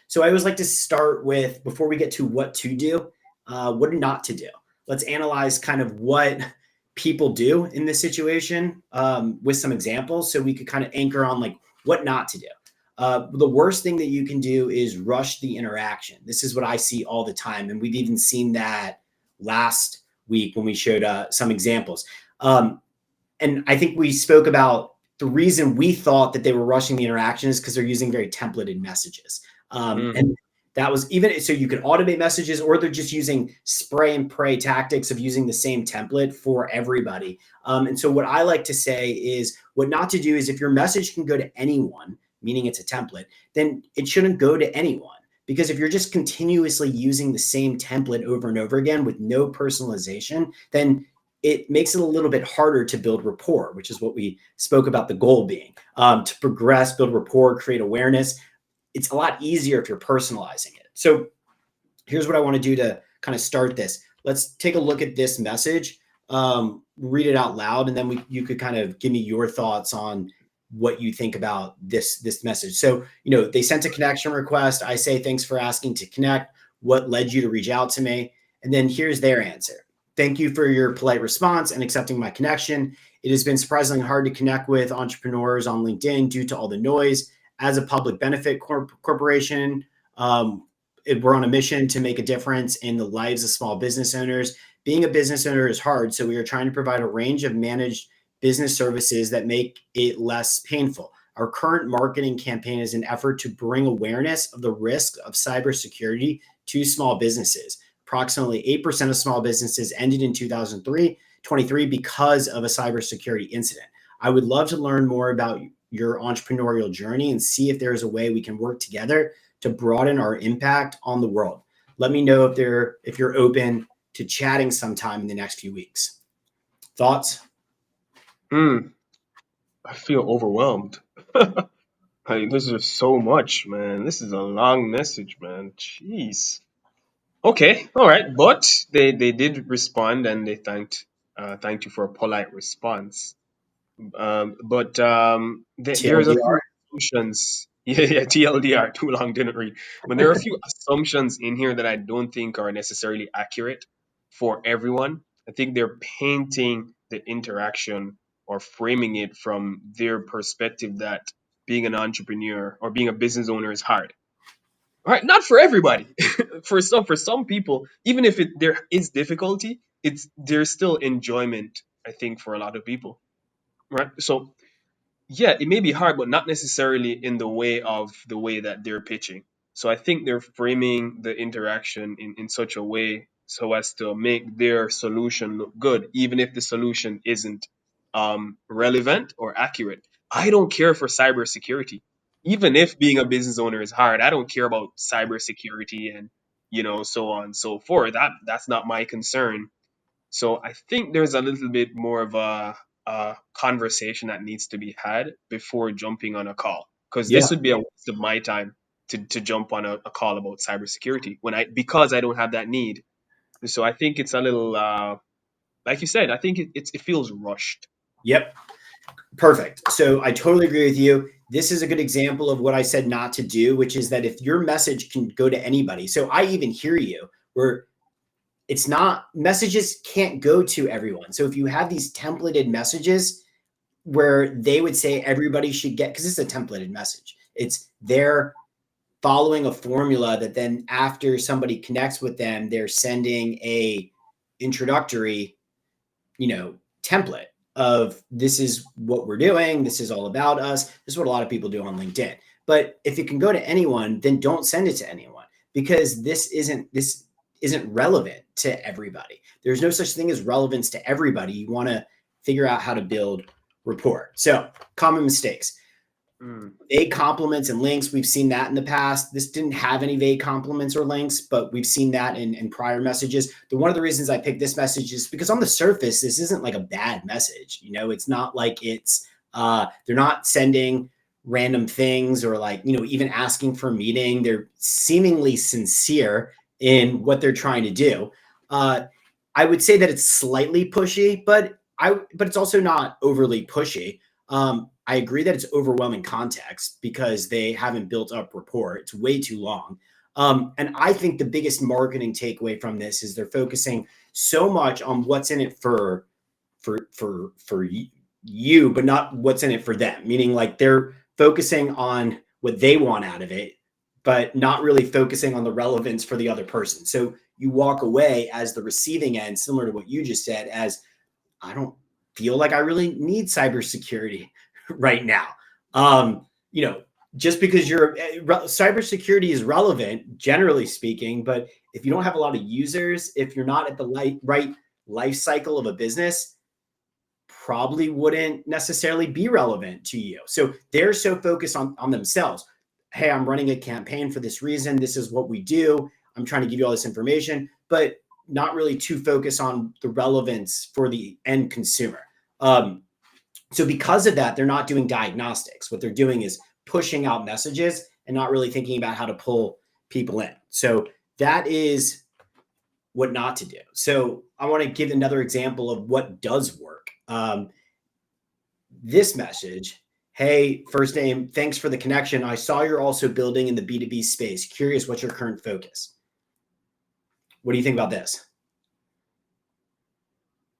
So I always like to start with, before we get to what to do, what not to do. Let's analyze kind of what people do in this situation, with some examples, so we could kind of anchor on like what not to do. The worst thing that you can do is rush the interaction. This is what I see all the time, and we've even seen that last week when we showed some examples. And I think we spoke about the reason we thought that they were rushing the interaction is because they're using very templated messages. And that was even so you can automate messages, or they're just using spray and pray tactics of using the same template for everybody. And so what I like to say is what not to do is, if your message can go to anyone, meaning it's a template, then it shouldn't go to anyone. Because if you're just continuously using the same template over and over again with no personalization, then it makes it a little bit harder to build rapport, which is what we spoke about the goal being, to progress, build rapport, create awareness. It's a lot easier if you're personalizing it. So here's what I want to do to kind of start this. Let's take a look at this message, read it out loud, and then you could kind of give me your thoughts on what you think about this message. So, they sent a connection request. I say, thanks for asking to connect. What led you to reach out to me? And then here's their answer. Thank you for your polite response and accepting my connection. It has been surprisingly hard to connect with entrepreneurs on LinkedIn due to all the noise. As a public benefit corporation, we're on a mission to make a difference in the lives of small business owners. Being a business owner is hard, so we are trying to provide a range of managed business services that make it less painful. Our current marketing campaign is an effort to bring awareness of the risk of cybersecurity to small businesses. Approximately 8% of small businesses ended in 2023 because of a cybersecurity incident. I would love to learn more about your entrepreneurial journey and see if there's a way we can work together to broaden our impact on the world. Let me know if you're open to chatting sometime in the next few weeks. Thoughts? I feel overwhelmed. This is so much, man. This is a long message, man. Jeez. Okay, all right, but they did respond and they thanked you for a polite response. But there's a TLDR? few assumptions. Yeah, TLDR, too long didn't read. But there are a few assumptions in here that I don't think are necessarily accurate for everyone. I think they're painting the interaction or framing it from their perspective that being an entrepreneur or being a business owner is hard. All right, not for everybody. For some people, even if there is difficulty, there's still enjoyment. I think for a lot of people, right? So yeah, it may be hard, but not necessarily in the way that they're pitching. So I think they're framing the interaction in such a way so as to make their solution look good, even if the solution isn't relevant or accurate. I don't care for cybersecurity. Even if being a business owner is hard, I don't care about cybersecurity and so on and so forth. That's not my concern. So I think there's a little bit more of a conversation that needs to be had before jumping on a call, because Yeah. this would be a waste of my time to jump on a call about cybersecurity because I don't have that need. So I think it's a little like you said. I think it feels rushed. Yep. Perfect. So I totally agree with you. This is a good example of what I said not to do, which is that if your message can go to anybody. So I even hear you where it's not, messages can't go to everyone. So if you have these templated messages where they would say everybody should get, because it's a templated message, it's they're following a formula that then after somebody connects with them, they're sending a introductory, template of this is what we're doing. This is all about us. This is what a lot of people do on LinkedIn. But if it can go to anyone, then don't send it to anyone, because this isn't relevant to everybody. There's no such thing as relevance to everybody. You want to figure out how to build rapport. So common mistakes. Mm. Vague compliments and links. We've seen that in the past. This didn't have any vague compliments or links, but we've seen that in prior messages. One of the reasons I picked this message is because on the surface, this isn't like a bad message. It's not like they're not sending random things or like, even asking for a meeting. They're seemingly sincere in what they're trying to do. I would say that it's slightly pushy, but it's also not overly pushy. I agree that it's overwhelming context because they haven't built up rapport. It's way too long. And I think the biggest marketing takeaway from this is they're focusing so much on what's in it for you, but not what's in it for them. Meaning, like, they're focusing on what they want out of it, but not really focusing on the relevance for the other person. So you walk away as the receiving end, similar to what you just said, as I don't feel like I really need cybersecurity right now. You know, just because cybersecurity is relevant, generally speaking, but if you don't have a lot of users, if you're not at the right life cycle of a business, probably wouldn't necessarily be relevant to you. So they're so focused on themselves. Hey, I'm running a campaign for this reason. This is what we do. I'm trying to give you all this information, but not really too focused on the relevance for the end consumer. So because of that, they're not doing diagnostics. What they're doing is pushing out messages and not really thinking about how to pull people in. So that is what not to do. So I want to give another example of what does work. This message: hey, first name, thanks for the connection. I saw you're also building in the B2B space. Curious what's your current focus? What do you think about this?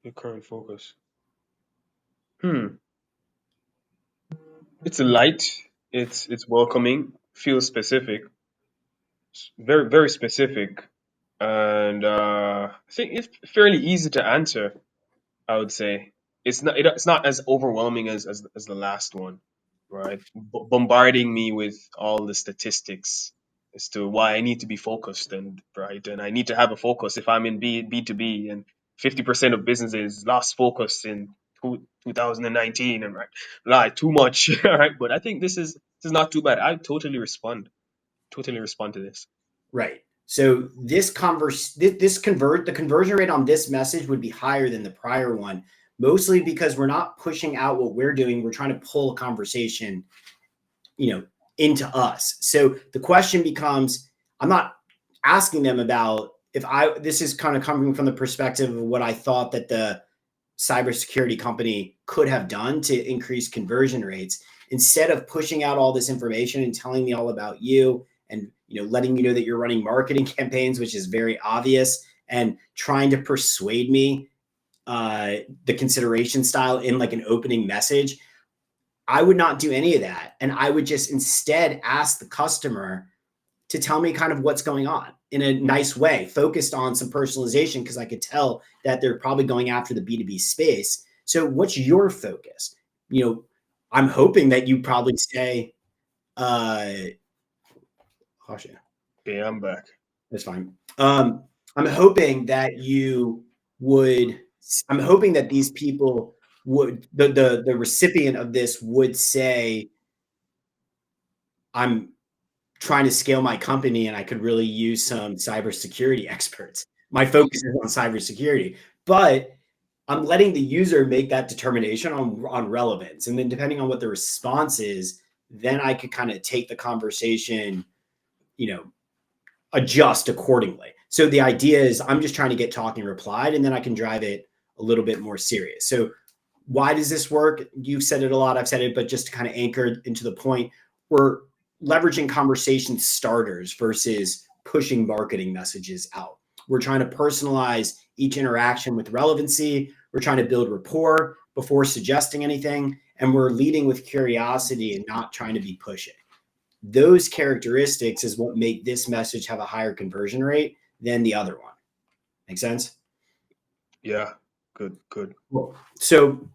Your current focus. It's light. It's welcoming. Feels specific. Very very specific, and I think it's fairly easy to answer. I would say it's not as overwhelming as the last one, right? Bombarding me with all the statistics as to why I need to be focused, and right, and I need to have a focus if I'm in B2B, and 50% of businesses lost focus in 2019, and right, lie too much, all right. But I think this is not too bad. I totally respond to this. Right. So the conversion rate on this message would be higher than the prior one, mostly because we're not pushing out what we're doing. We're trying to pull a conversation, into us. So the question becomes, I'm not asking them about this is kind of coming from the perspective of what I thought that the cybersecurity company could have done to increase conversion rates. Instead of pushing out all this information and telling me all about you, and letting me know that you're running marketing campaigns, which is very obvious, and trying to persuade me the consideration style in like an opening message, I would not do any of that. And I would just instead ask the customer to tell me kind of what's going on in a nice way, focused on some personalization, because I could tell that they're probably going after the B2B space. So what's your focus? I'm hoping that you probably say, caution. Okay, I'm back. That's fine. I'm hoping that I'm hoping that these people would, the recipient of this would say, I'm trying to scale my company and I could really use some cybersecurity experts. My focus is on cybersecurity, but I'm letting the user make that determination on relevance. And then depending on what the response is, then I could kind of take the conversation, adjust accordingly. So the idea is I'm just trying to get talking replied, and then I can drive it a little bit more serious. So why does this work? You've said it a lot, I've said it, but just to kind of anchor into the point, we're leveraging conversation starters versus pushing marketing messages out. We're trying to personalize each interaction with relevancy. We're trying to build rapport before suggesting anything. And we're leading with curiosity and not trying to be pushy. Those characteristics is what make this message have a higher conversion rate than the other one. Make sense? Yeah, good. Cool. So